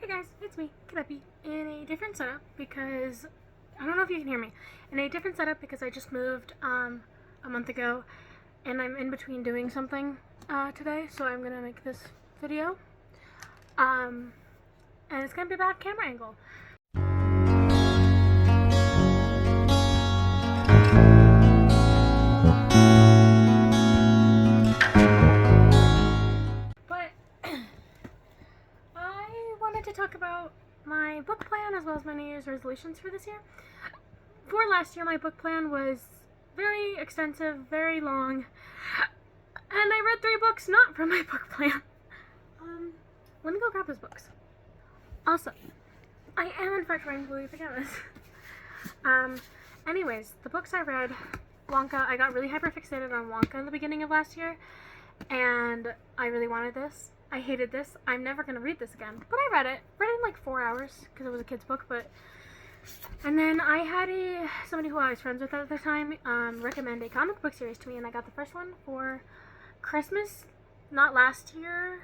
guys, it's me, Kadepi, in a different setup because, I don't know if you can hear me, in a different setup because I just moved a month ago and I'm in between doing something today, so I'm going to make this video, and it's going to be about camera angle. But I wanted to talk about my book plan as well as my New Year's resolutions for this year. For last year, my book plan was very extensive, very long, and I read 3 books not from my book plan. Let me go grab those books. Also, I am in fact wearing blue pajamas. Anyways, the books I read, Wonka, I got really hyperfixated on Wonka in the beginning of last year, and I really wanted this. I hated this. I'm never going to read this again. But I read it in like 4 hours, because it was a kid's book, and then I had somebody who I was friends with at the time recommend a comic book series to me, and I got the first one for Christmas, not last year.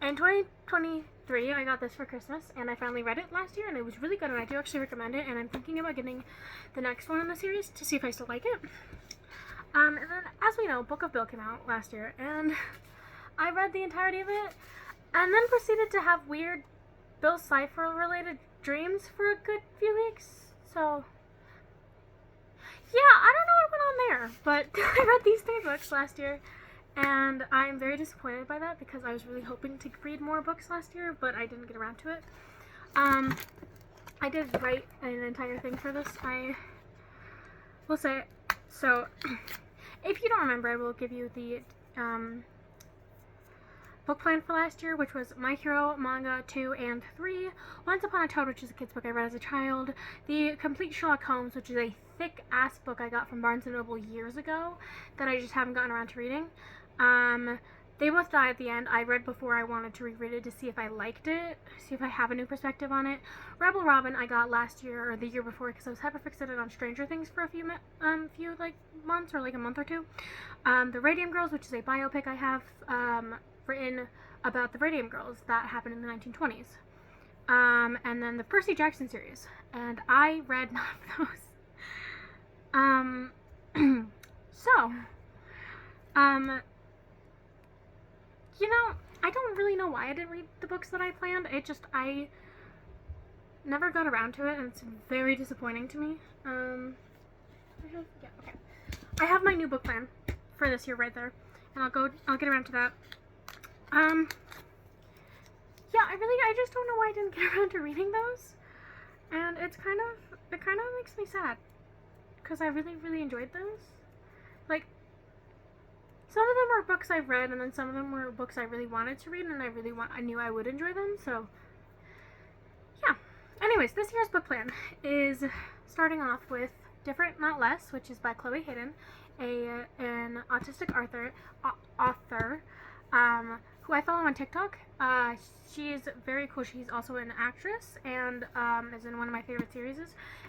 In 2023, I got this for Christmas, and I finally read it last year, and it was really good, and I do actually recommend it, and I'm thinking about getting the next one in the series to see if I still like it. And then, as we know, Book of Bill came out last year, and I read the entirety of it, and then proceeded to have weird Bill Cipher-related dreams for a good few weeks, so yeah, I don't know what went on there, but I read these 3 books last year, and I'm very disappointed by that because I was really hoping to read more books last year, but I didn't get around to it. I did write an entire thing for this, I will say. So, if you don't remember, I will give you the book plan for last year, which was My Hero Manga 2 and 3, Once Upon a Toad, which is a kid's book I read as a child, The Complete Sherlock Holmes, which is a thick-ass book I got from Barnes & Noble years ago that I just haven't gotten around to reading. They both die at the end. I read before I wanted to reread it to see if I liked it, see if I have a new perspective on it. Rebel Robin I got last year, or the year before, because I was hyperfixated on Stranger Things for a few months, or like a month or two. The Radium Girls, which is a biopic I have, written about the Radium Girls that happened in the 1920s. And then the Percy Jackson series, and I read none of those. You know, I don't really know why I didn't read the books that I planned. I never got around to it, and it's very disappointing to me. I have my new book plan for this year right there, and I'll get around to that. Yeah, I just don't know why I didn't get around to reading those, and it kind of makes me sad, because I really, really enjoyed those. Like, some of them were books I've read, and then some of them were books I really wanted to read, and I knew I would enjoy them, so, yeah. Anyways, this year's book plan is starting off with Different Not Less, which is by Chloe Hayden, an autistic author, who I follow on TikTok. She's very cool. She's also an actress and is in one of my favorite series.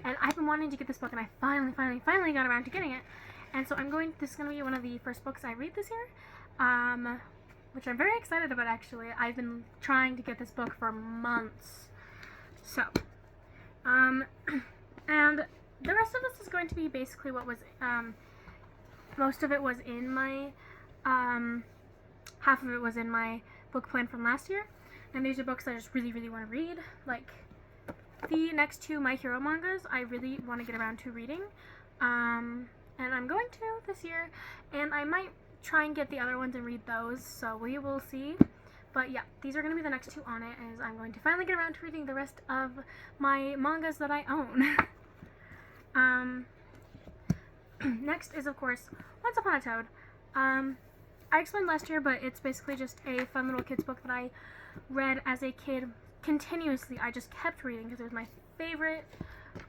And I've been wanting to get this book, and I finally got around to getting it. And so this is going to be one of the first books I read this year, which I'm very excited about, actually. I've been trying to get this book for months. So, and the rest of this is going to be basically what was, most of it was in my, half of it was in my book plan from last year, and these are books I just really, really want to read. Like, the next 2 My Hero mangas I really want to get around to reading, and I'm going to this year, and I might try and get the other ones and read those, so we will see. But yeah, these are going to be the next 2 on it, as I'm going to finally get around to reading the rest of my mangas that I own. Next is, of course, Once Upon a Toad. I explained last year, but it's basically just a fun little kid's book that I read as a kid continuously. I just kept reading because it was my favorite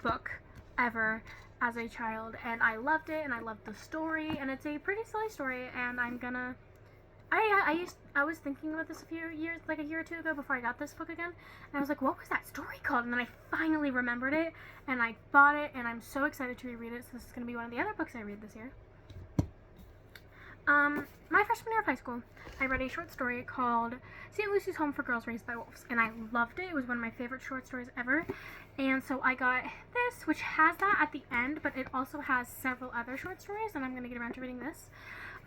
book ever as a child, and I loved it, and I loved the story, and it's a pretty silly story, and I was thinking about this a year or 2 ago before I got this book again, and I was like, what was that story called? And then I finally remembered it, and I bought it, and I'm so excited to reread it, so this is going to be one of the other books I read this year. My freshman year of high school, I read a short story called St. Lucy's Home for Girls Raised by Wolves, and I loved it. It was one of my favorite short stories ever, and so I got this, which has that at the end, but it also has several other short stories, and I'm going to get around to reading this.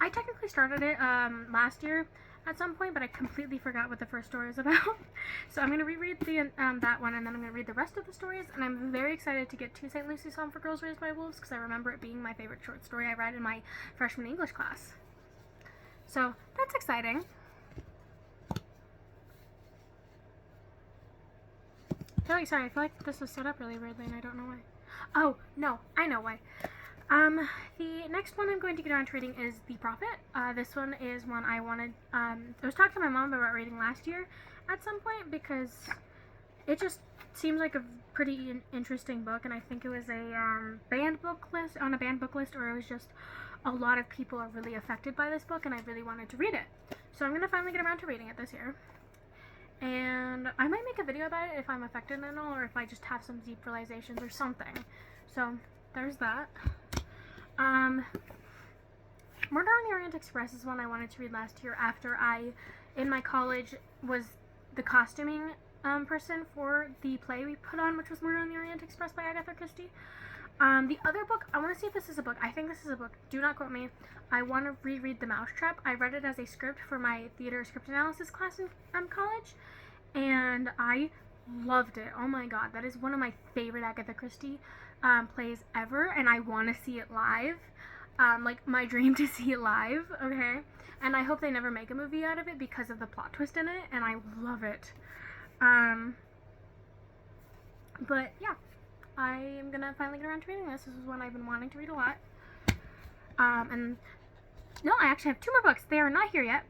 I technically started it last year at some point, but I completely forgot what the first story is about. So I'm going to reread that one, and then I'm going to read the rest of the stories, and I'm very excited to get to St. Lucy's Home for Girls Raised by Wolves, because I remember it being my favorite short story I read in my freshman English class. So that's exciting. I feel like this was set up really weirdly, and I don't know why. Oh, no, I know why. The next one I'm going to get around to reading is The Prophet. This one is one I wanted, I was talking to my mom about reading last year at some point, because it just seems like a pretty interesting book, and I think it was a banned book list, or it was just a lot of people are really affected by this book, and I really wanted to read it. So I'm going to finally get around to reading it this year. And I might make a video about it if I'm affected and all, or if I just have some deep realizations or something. So there's that. Murder on the Orient Express is one I wanted to read last year after I, in my college, was the costuming person for the play we put on, which was Murder on the Orient Express by Agatha Christie. The other book, I want to see if this is a book. I think this is a book. Do not quote me. I want to reread The Mousetrap. I read it as a script for my theater script analysis class in college, and I loved it. Oh my god, that is one of my favorite Agatha Christie plays ever, and I want to see it live. Like, my dream to see it live, okay? And I hope they never make a movie out of it because of the plot twist in it, and I love it. But, yeah. I am gonna finally get around to reading this. This is one I've been wanting to read a lot. And no, I actually have 2 more books. They are not here yet.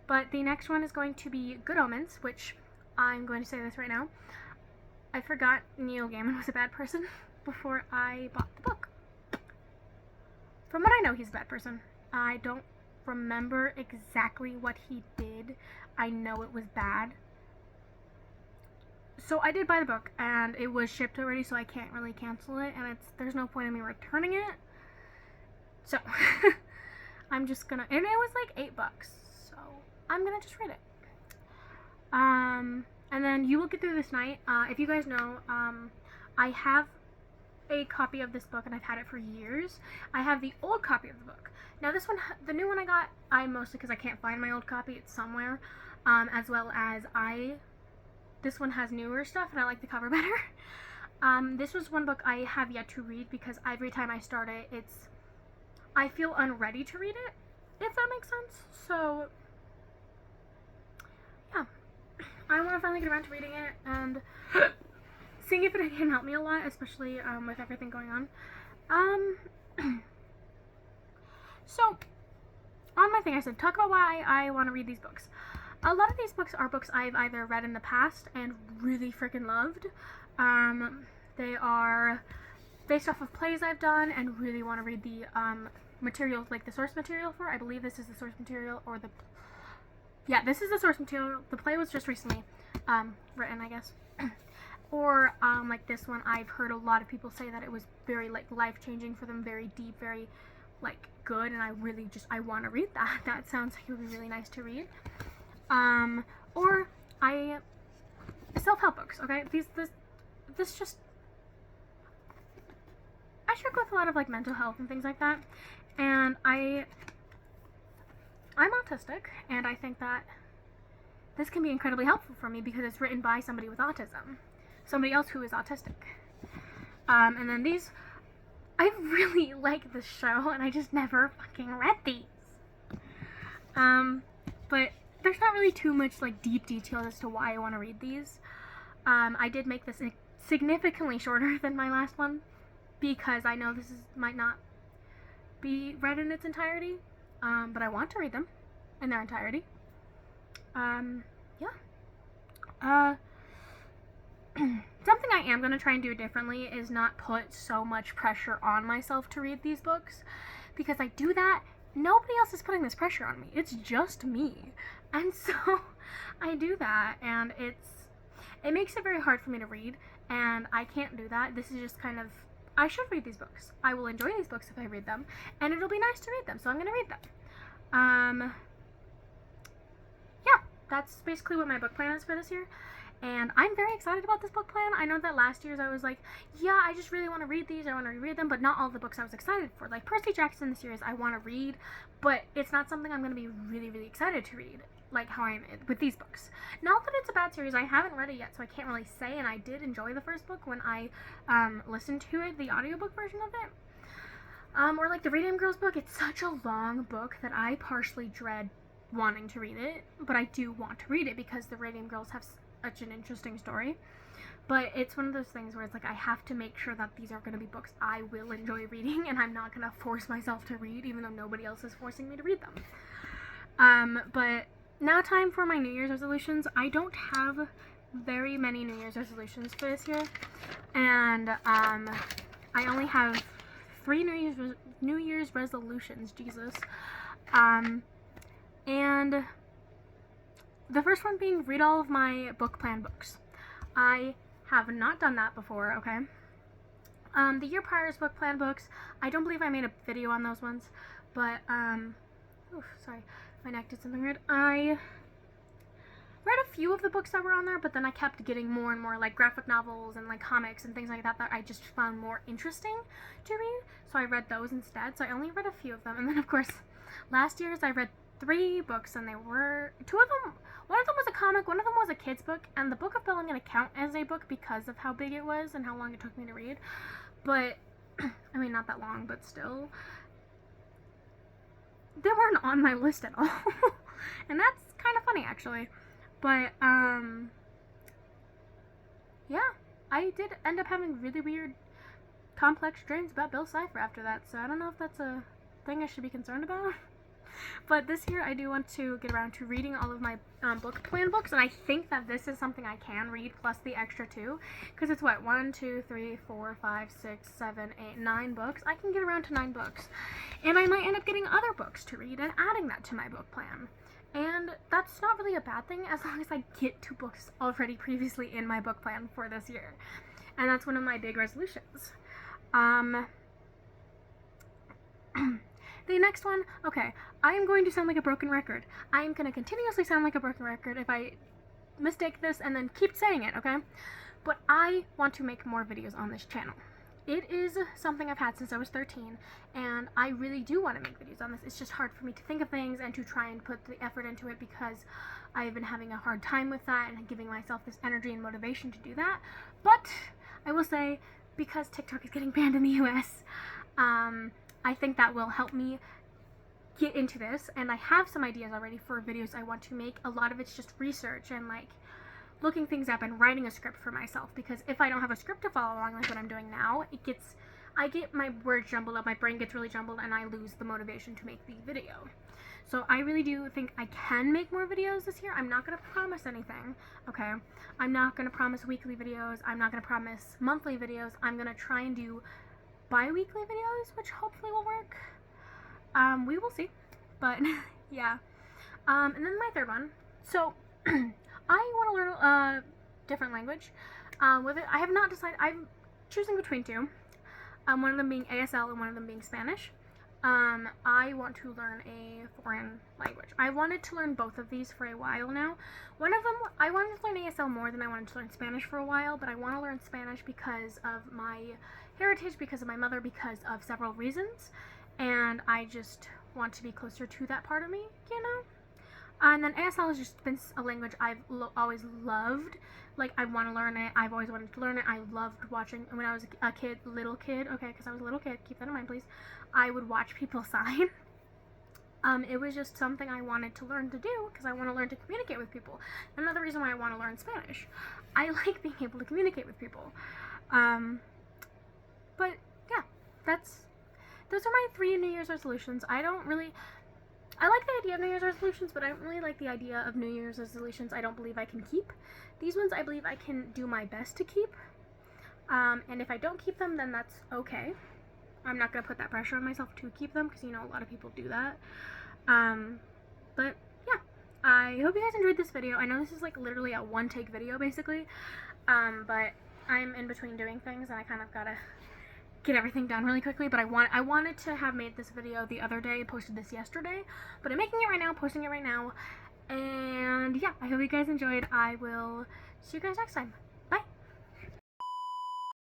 But the next one is going to be Good Omens, which I'm going to say this right now. I forgot Neil Gaiman was a bad person before I bought the book. From what I know, he's a bad person. I don't remember exactly what he did. I know it was bad. So I did buy the book, and it was shipped already, so I can't really cancel it, and there's no point in me returning it. So, I'm just gonna, and it was like $8, so I'm gonna just read it. And then You Will Get Through This Night. If you guys know, I have a copy of this book, and I've had it for years. I have the old copy of the book. Now this one, the new one I got, I mostly, because I can't find my old copy, it's somewhere, as well as this one has newer stuff, and I like the cover better. This was one book I have yet to read, because every time I start it, I feel unready to read it, if that makes sense. So, yeah. I want to finally get around to reading it, and seeing if it can help me a lot, especially with everything going on. So, on my thing, I said, talk about why I want to read these books. A lot of these books are books I've either read in the past and really freaking loved. They are based off of plays I've done and really want to read the material, like the source material for. I believe this is the source material, or yeah, this is the source material. The play was just recently written, I guess. Or like this one, I've heard a lot of people say that it was very like life-changing for them, very deep, very like good, and I really I want to read that. That sounds like it would be really nice to read. Or self-help books, okay? This just, I struggle with a lot of like mental health and things like that, and I'm autistic, and I think that this can be incredibly helpful for me because it's written by somebody with autism, somebody else who is autistic. And then these, I really like this show, and I just never fucking read these. But there's not really too much like deep detail as to why I want to read these. I did make this significantly shorter than my last one because I know this might not be read in its entirety, but I want to read them in their entirety. Yeah. Something I am going to try and do differently is not put so much pressure on myself to read these books, because I do that. Nobody else is putting this pressure on me. It's just me. And so I do that, and it makes it very hard for me to read, and I can't do that. This is just kind of, I should read these books. I will enjoy these books if I read them, and it'll be nice to read them, so I'm going to read them. Yeah, that's basically what my book plan is for this year. And I'm very excited about this book plan. I know that last year's I was like, yeah, I just really want to read these. I want to reread them, but not all the books I was excited for. Like Percy Jackson series, I want to read, but it's not something I'm going to be really, really excited to read, like how I am with these books. Not that it's a bad series. I haven't read it yet, so I can't really say, and I did enjoy the first book when I listened to it, the audiobook version of it. Or like the Radium Girls book. It's such a long book that I partially dread wanting to read it, but I do want to read it because the Radium Girls have such an interesting story. But it's one of those things where it's like I have to make sure that these are going to be books I will enjoy reading, and I'm not going to force myself to read even though nobody else is forcing me to read them. But now time for my New Year's resolutions. I don't have very many New Year's resolutions for this year, and I only have 3 New Year's resolutions, Jesus. And the first one being read all of my book plan books. I have not done that before, okay? The year prior's book plan books, I don't believe I made a video on those ones, but, sorry, my neck did something weird. I read a few of the books that were on there, but then I kept getting more and more like graphic novels and like comics and things like that I just found more interesting to read, so I read those instead. So I only read a few of them, and then of course last year's I read 3 books, and they were 2 of them. One of them was a comic, one of them was a kid's book, and the Book of Bill I'm going to count as a book because of how big it was and how long it took me to read. But I mean, not that long, but still, they weren't on my list at all. And that's kind of funny actually. But, yeah, I did end up having really weird, complex dreams about Bill Cipher after that, so I don't know if that's a thing I should be concerned about. But this year, I do want to get around to reading all of my book plan books, and I think that this is something I can read, plus the extra 2, because it's what, 1, 2, 3, 4, 5, 6, 7, 8, 9 books. I can get around to 9 books, and I might end up getting other books to read and adding that to my book plan. And that's not really a bad thing as long as I get 2 books already previously in my book plan for this year. And that's one of my big resolutions. The next one, okay, I am going to sound like a broken record. I am going to continuously sound like a broken record if I mistake this and then keep saying it, okay? But I want to make more videos on this channel. It is something I've had since I was 13, and I really do want to make videos on this. It's just hard for me to think of things and to try and put the effort into it because I've been having a hard time with that and giving myself this energy and motivation to do that. But I will say, because TikTok is getting banned in the US, I think that will help me get into this, and I have some ideas already for videos I want to make. A lot of it's just research and like looking things up and writing a script for myself, because if I don't have a script to follow along like what I'm doing now, I get my words jumbled up, my brain gets really jumbled, and I lose the motivation to make the video. So I really do think I can make more videos this year. I'm not going to promise anything, okay? I'm not going to promise weekly videos. I'm not going to promise monthly videos. I'm going to try and do bi-weekly videos, which hopefully will work. We will see, but yeah. And then my third one. So I want to learn a different language. With it, I have not decided. I'm choosing between 2. One of them being ASL and one of them being Spanish. I want to learn a foreign language. I wanted to learn both of these for a while now. One of them, I wanted to learn ASL more than I wanted to learn Spanish for a while, but I want to learn Spanish because of my heritage, because of my mother, because of several reasons, and I just want to be closer to that part of me, you know? And then ASL has just been a language I've always loved. Like, I want to learn it. I've always wanted to learn it. I loved watching, when I was a kid, little kid, okay, because I was a little kid, keep that in mind, please. I would watch people sign. It was just something I wanted to learn to do, because I want to learn to communicate with people. Another reason why I want to learn Spanish. I like being able to communicate with people. But, yeah, those are my 3 New Year's resolutions. I like the idea of New Year's resolutions, but I don't really like the idea of New Year's resolutions I don't believe I can keep. These ones I believe I can do my best to keep. And if I don't keep them, then that's okay. I'm not going to put that pressure on myself to keep them, because, you know, a lot of people do that. But, yeah. I hope you guys enjoyed this video. I know this is, like, literally a one-take video, basically. But I'm in between doing things, and I kind of gotta get everything done really quickly, but I wanted to have made this video the other day, posted this yesterday, but I'm making it right now, posting it right now. And yeah, I hope you guys enjoyed. I will see you guys next time.